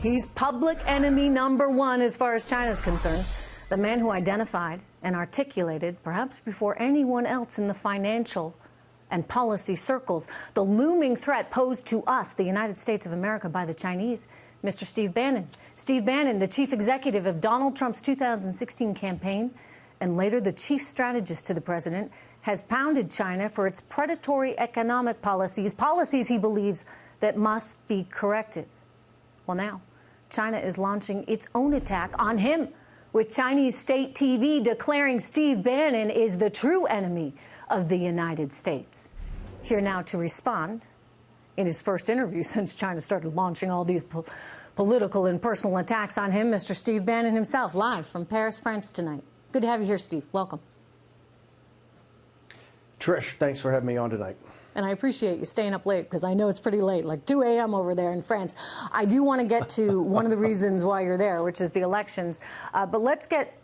He's public enemy #1 as far as China's concerned. The man who identified and articulated, perhaps before anyone else in the financial and policy circles, the looming threat posed to us, the United States of America, by the Chinese, Mr. Steve Bannon. Steve Bannon, the chief executive of Donald Trump's 2016 campaign, and later the chief strategist to the president, has pounded China for its predatory economic policies he believes that must be corrected. Well, now, China is launching its own attack on him, with Chinese state TV declaring Steve Bannon is the true enemy of the United States. Here now to respond, in his first interview since China started launching all these political and personal attacks on him, Mr. Steve Bannon himself, live from Paris, France tonight. Good to have you here, Steve. Welcome. Trish, thanks for having me on tonight. And I appreciate you staying up late, because I know it's pretty late, like 2 a.m. over there in France. I do want to get to one of the reasons why you're there, which is the elections. But let's get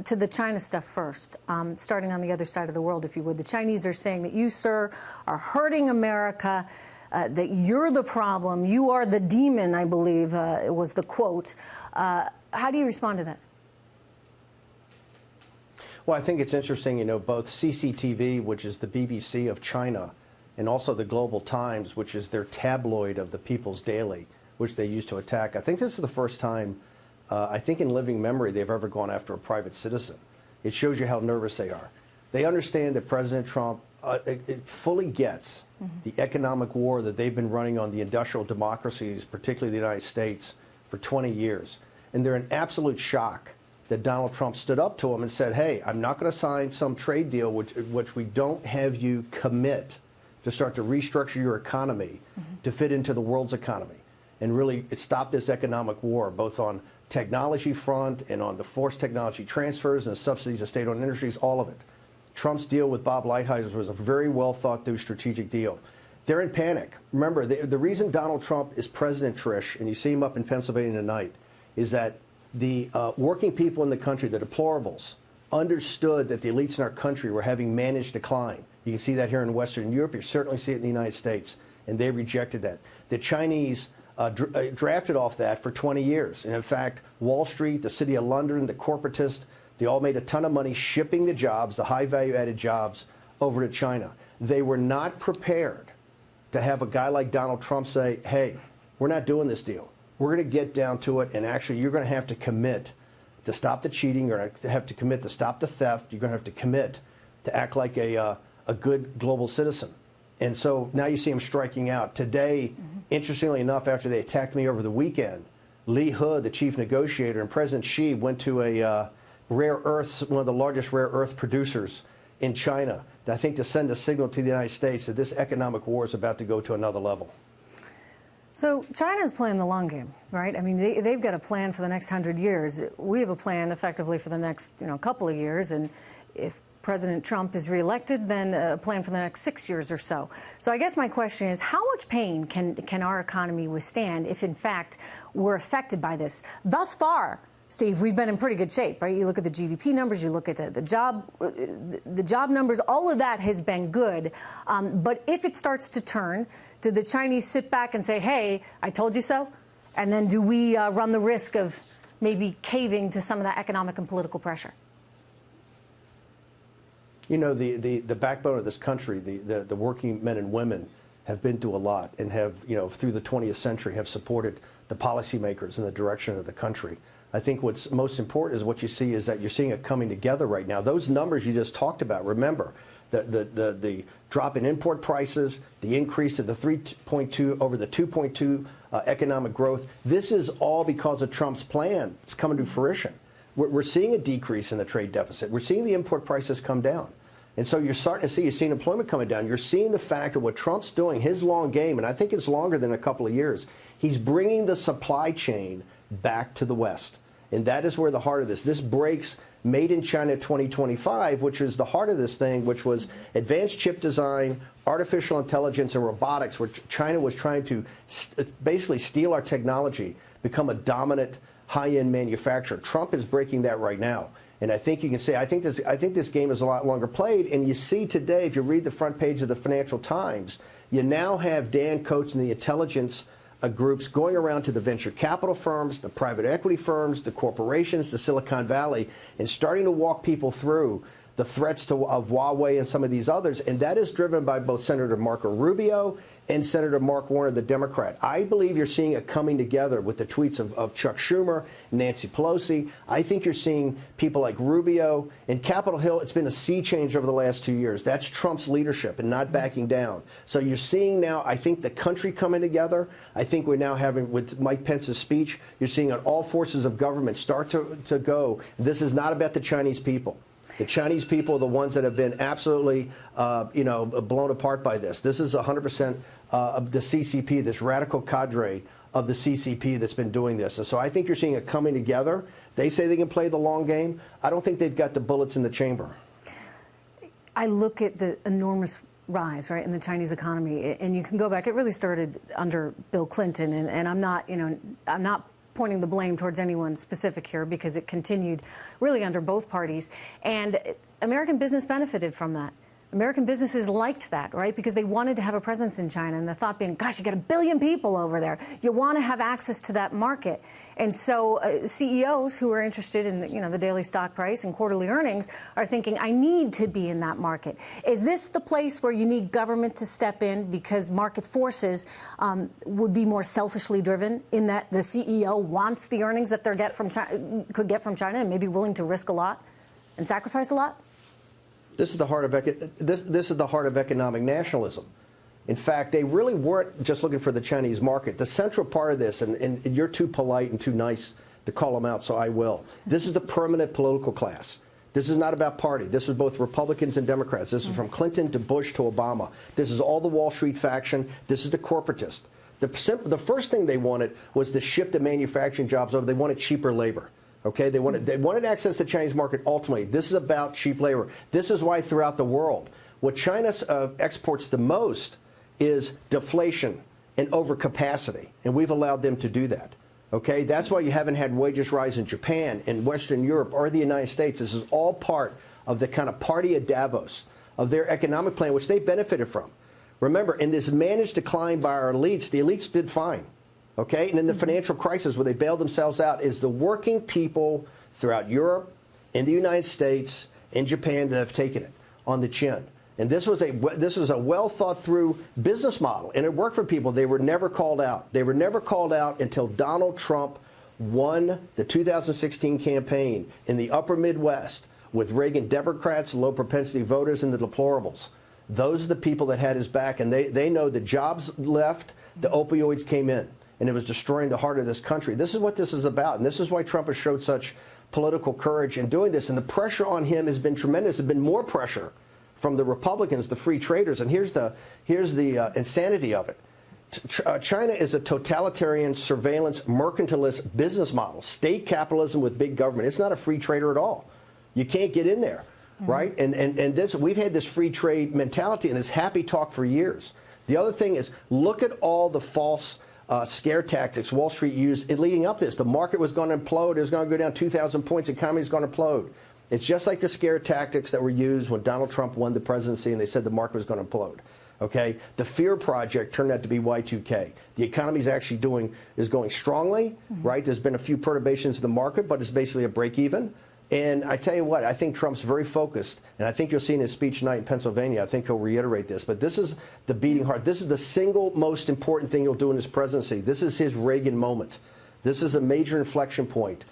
to the China stuff first, starting on the other side of the world, if you would. The Chinese are saying that you, sir, are hurting America, that you're the problem, you are the demon, I believe was the quote. How do you respond to that? Well, I think it's interesting, you know, both CCTV, which is the BBC of China, and also the Global Times, which is their tabloid of the People's Daily, which they use to attack. I think this is the first time, I think in living memory, they've ever gone after a private citizen. It shows you how nervous they are. They understand that President Trump it fully gets the economic war that they've been running on the industrial democracies, particularly the United States, for 20 years. And they're in absolute shock that Donald Trump stood up to him and said, hey, I'm not going to sign some trade deal which we don't have you commit to start to restructure your economy to fit into the world's economy and really stop this economic war, both on technology front and on the forced technology transfers and the subsidies of state-owned industries, all of it. Trump's deal with Bob Lighthizer was a very well thought-through strategic deal. They're in panic. Remember, the reason Donald Trump is president, Trish, and you see him up in Pennsylvania tonight, is that the working people in the country, the deplorables, understood that the elites in our country were having managed decline. You can see that here in Western Europe. You certainly see it in the United States, and they rejected that. The Chinese drafted off that for 20 years. And in fact, Wall Street, the City of London, the corporatists, they all made a ton of money shipping the jobs, the high value-added jobs, over to China. They were not prepared to have a guy like Donald Trump say, hey, we're not doing this deal. We're going to get down to it, and actually you're going to have to commit to stop the cheating. You're going to have to commit to stop the theft. You're going to have to commit to act like a good global citizen. And so now you see him striking out. Today, interestingly enough, after they attacked me over the weekend, Lee Hood, the chief negotiator, and President Xi went to a rare earths, one of the largest rare earth producers in China, I think to send a signal to the United States that this economic war is about to go to another level. So China's playing the long game, right? I mean, they've got a plan for the next 100 years. We have a plan effectively for the next, couple of years. And if President Trump is reelected, then a plan for the next 6 years or so. So I guess my question is, how much pain can our economy withstand if, in fact, we're affected by this? Thus far, Steve, we've been in pretty good shape, right? You look at the GDP numbers, you look at the job numbers, all of that has been good. But if it starts to turn, do the Chinese sit back and say, hey, I told you so? And then do we run the risk of maybe caving to some of that economic and political pressure? You know, the backbone of this country, the working men and women have been through a lot and have, through the 20th century, have supported the policymakers in the direction of the country. I think what's most important is what you see is that you're seeing it coming together right now. Those numbers you just talked about, remember, the drop in import prices, the increase to the 3.2 over the 2.2 economic growth, this is all because of Trump's plan. It's coming to fruition. We're seeing a decrease in the trade deficit. We're seeing the import prices come down. And so you're starting to see, you're seeing employment coming down. You're seeing the fact of what Trump's doing, his long game, and I think it's longer than a couple of years. He's bringing the supply chain back to the West. And that is where the heart of this breaks Made in China 2025, which is the heart of this thing, which was advanced chip design, artificial intelligence, and robotics, which China was trying to basically steal our technology, become a dominant high-end manufacturer. Trump is breaking that right now. And I think you can say, I think this game is a lot longer played. And you see today, if you read the front page of the Financial Times, you now have Dan Coates and the intelligence groups going around to the venture capital firms, the private equity firms, the corporations, the Silicon Valley, and starting to walk people through the threats of Huawei and some of these others. And that is driven by both Senator Marco Rubio and Senator Mark Warner, the Democrat. I believe you're seeing a coming together with the tweets of Chuck Schumer, Nancy Pelosi. I think you're seeing people like Rubio and Capitol Hill. It's been a sea change over the last 2 years. That's Trump's leadership and not backing down. So you're seeing now, I think, the country coming together. I think we're now having, with Mike Pence's speech, you're seeing all forces of government start to go. This is not about the Chinese people. The Chinese people are the ones that have been absolutely, blown apart by this. This is 100% of the CCP, this radical cadre of the CCP that's been doing this. And so I think you're seeing it coming together. They say they can play the long game. I don't think they've got the bullets in the chamber. I look at the enormous rise, right, in the Chinese economy, and you can go back. It really started under Bill Clinton, and I'm not pointing the blame towards anyone specific here, because it continued really under both parties. And American business benefited from that. American businesses liked that, right, because they wanted to have a presence in China. And the thought being, gosh, you got 1 billion people over there. You want to have access to that market. And so CEOs who are interested in the daily stock price and quarterly earnings are thinking, I need to be in that market. Is this the place where you need government to step in, because market forces would be more selfishly driven, in that the CEO wants the earnings that they could get from China, and maybe willing to risk a lot and sacrifice a lot? This is the heart of this is the heart of economic nationalism. In fact, they really weren't just looking for the Chinese market. The central part of this, and you're too polite and too nice to call them out, so I will. This is the permanent political class. This is not about party. This was both Republicans and Democrats. This is from Clinton to Bush to Obama. This is all the Wall Street faction. This is the corporatist. The first thing they wanted was to ship the manufacturing jobs over. They wanted cheaper labor. Okay, they wanted access to the Chinese market ultimately. This is about cheap labor. This is why throughout the world, what China exports the most is deflation and overcapacity, and we've allowed them to do that. Okay, that's why you haven't had wages rise in Japan, in Western Europe, or the United States. This is all part of the kind of party at Davos, of their economic plan, which they benefited from. Remember, in this managed decline by our elites, the elites did fine. Okay, and in the financial crisis where they bailed themselves out, is the working people throughout Europe, in the United States, in Japan that have taken it on the chin. And this was a well thought through business model, and it worked for people. They were never called out. They were never called out until Donald Trump won the 2016 campaign in the upper Midwest with Reagan Democrats, low propensity voters, and the deplorables. Those are the people that had his back, and they know the jobs left, the opioids came in. And it was destroying the heart of this country. This is what this is about. And this is why Trump has showed such political courage in doing this. And the pressure on him has been tremendous. There's been more pressure from the Republicans, the free traders. And here's the insanity of it. China is a totalitarian, surveillance, mercantilist business model. State capitalism with big government. It's not a free trader at all. You can't get in there, right? And this, we've had this free trade mentality and this happy talk for years. The other thing is, look at all the false scare tactics Wall Street used in leading up to this. The market was going to implode. It was going to go down 2,000 points. The economy is going to implode. It's just like the scare tactics that were used when Donald Trump won the presidency and they said the market was going to implode. Okay, the fear project turned out to be Y2K. The economy is actually going strongly, right? There's been a few perturbations in the market, but it's basically a break even. And I tell you what, I think Trump's very focused, and I think you'll see in his speech tonight in Pennsylvania, I think he'll reiterate this, but this is the beating heart. This is the single most important thing he'll do in his presidency. This is his Reagan moment. This is a major inflection point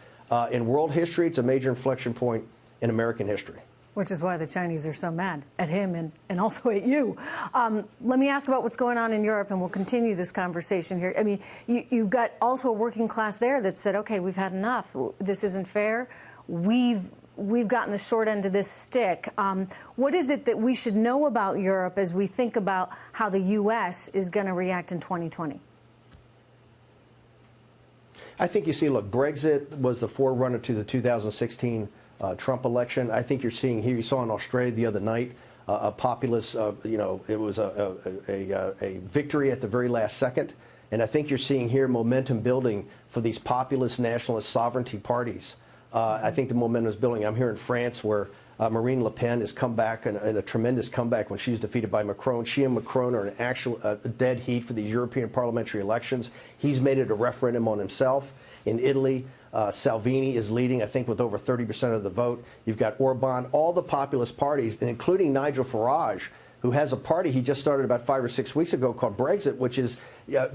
in world history. It's a major inflection point in American history. Which is why the Chinese are so mad at him and also at you. Let me ask about what's going on in Europe, and we'll continue this conversation here. I mean, you've got also a working class there that said, okay, we've had enough. This isn't fair. We've gotten the short end of this stick. What is it that we should know about Europe as we think about how the U.S. is going to react in 2020? I think you see, look, Brexit was the forerunner to the 2016 Trump election. I think you're seeing here, you saw in Australia the other night, a populist, it was a victory at the very last second. And I think you're seeing here momentum building for these populist nationalist sovereignty parties. I think the momentum is building. I'm here in France where Marine Le Pen has come back in a tremendous comeback when she was defeated by Macron. She and Macron are in actual dead heat for these European parliamentary elections. He's made it a referendum on himself. In Italy, Salvini is leading, I think, with over 30% of the vote. You've got Orban, all the populist parties, and including Nigel Farage, who has a party he just started about 5 or 6 weeks ago called Brexit, which is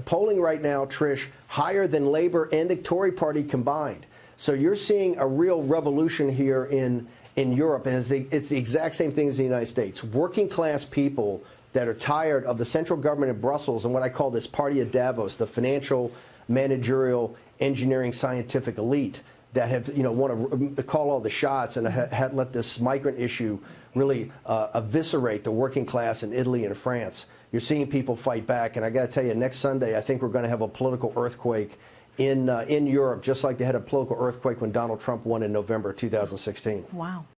polling right now, Trish, higher than Labour and the Tory party combined. So you're seeing a real revolution here in Europe, and it's the exact same thing as the United States. Working class people that are tired of the central government in Brussels and what I call this party of Davos, the financial, managerial, engineering, scientific elite that have, want to call all the shots and had let this migrant issue really eviscerate the working class in Italy and France. You're seeing people fight back, and I got to tell you, next Sunday, I think we're going to have a political earthquake in Europe, just like they had a political earthquake when Donald Trump won in November 2016. Wow.